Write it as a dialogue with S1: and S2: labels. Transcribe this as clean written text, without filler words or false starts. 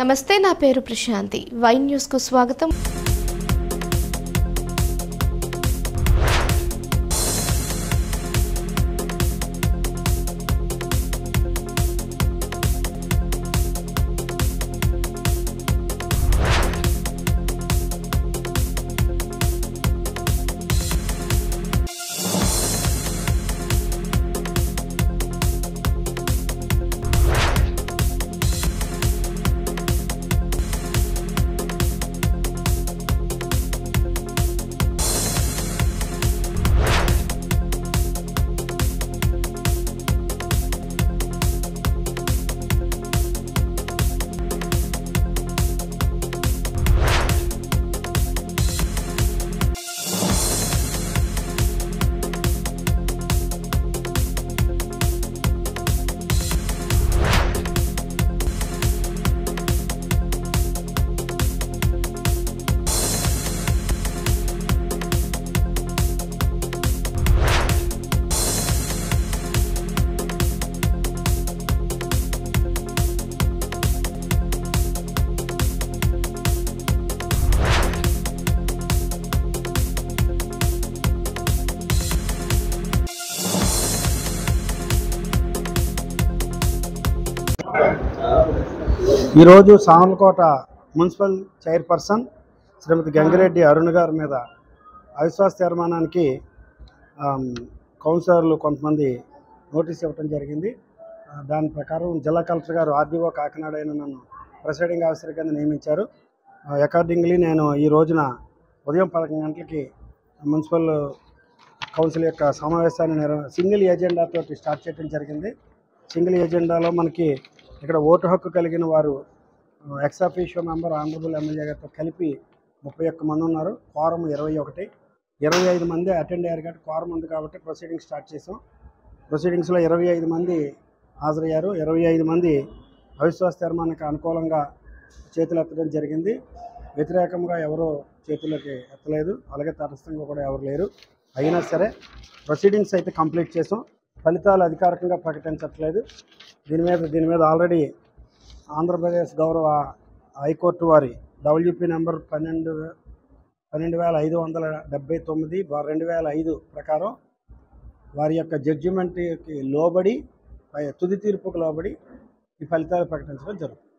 S1: నమస్తే, నా పేరు ప్రశాంతి. వై న్యూస్ కు స్వాగతం.
S2: ఈరోజు సామలకోట మున్సిపల్ చైర్పర్సన్ శ్రీమతి గంగిరెడ్డి అరుణ్ గారి మీద అవిశ్వాస తీర్మానానికి కౌన్సిలర్లు కొంతమంది నోటీస్ ఇవ్వడం జరిగింది. దాని ప్రకారం జిల్లా కలెక్టర్ గారు ఆర్డీఓ కాకినాడ అయిన నన్ను ప్రిసైడింగ్ ఆఫీసర్ కింద నియమించారు. అకార్డింగ్లీ నేను ఈ రోజున ఉదయం 11 గంటలకి మున్సిపల్ కౌన్సిల్ యొక్క సమావేశాన్ని సింగిల్ ఎజెండాతో స్టార్ట్ చేయడం జరిగింది. సింగిల్ ఎజెండాలో మనకి ఇక్కడ ఓటు హక్కు కలిగిన వారు ex officio member honourable MLA గారితో కలిపి 31 మంది ఉన్నారు. క్వారం 21, 25 మంది అటెండ్ అయ్యారు కాబట్టి క్వారం ఉంది కాబట్టి ప్రొసీడింగ్స్ స్టార్ట్ చేసాం. ప్రొసీడింగ్స్లో 25 మంది హాజరయ్యారు. 25 మంది అవిశ్వాస తీర్మానానికి అనుకూలంగా చేతులు ఎత్తడం జరిగింది. వ్యతిరేకంగా ఎవరో చేతులకి ఎత్తలేదు, అలాగే తటస్థంగా కూడా ఎవరు లేరు. అయినా సరే ప్రొసీడింగ్స్ అయితే కంప్లీట్ చేసాం. ఫలితాలు అధికారికంగా ప్రకటించట్లేదు. దీని మీద ఆల్రెడీ ఆంధ్రప్రదేశ్ గౌరవ హైకోర్టు వారి డబ్ల్యూపీ నెంబర్ 12579/2005 ప్రకారం వారి యొక్క జడ్జిమెంట్కి లోబడి తుది తీర్పుకు లోబడి ఈ ఫలితాలు ప్రకటించడం జరుగుతుంది.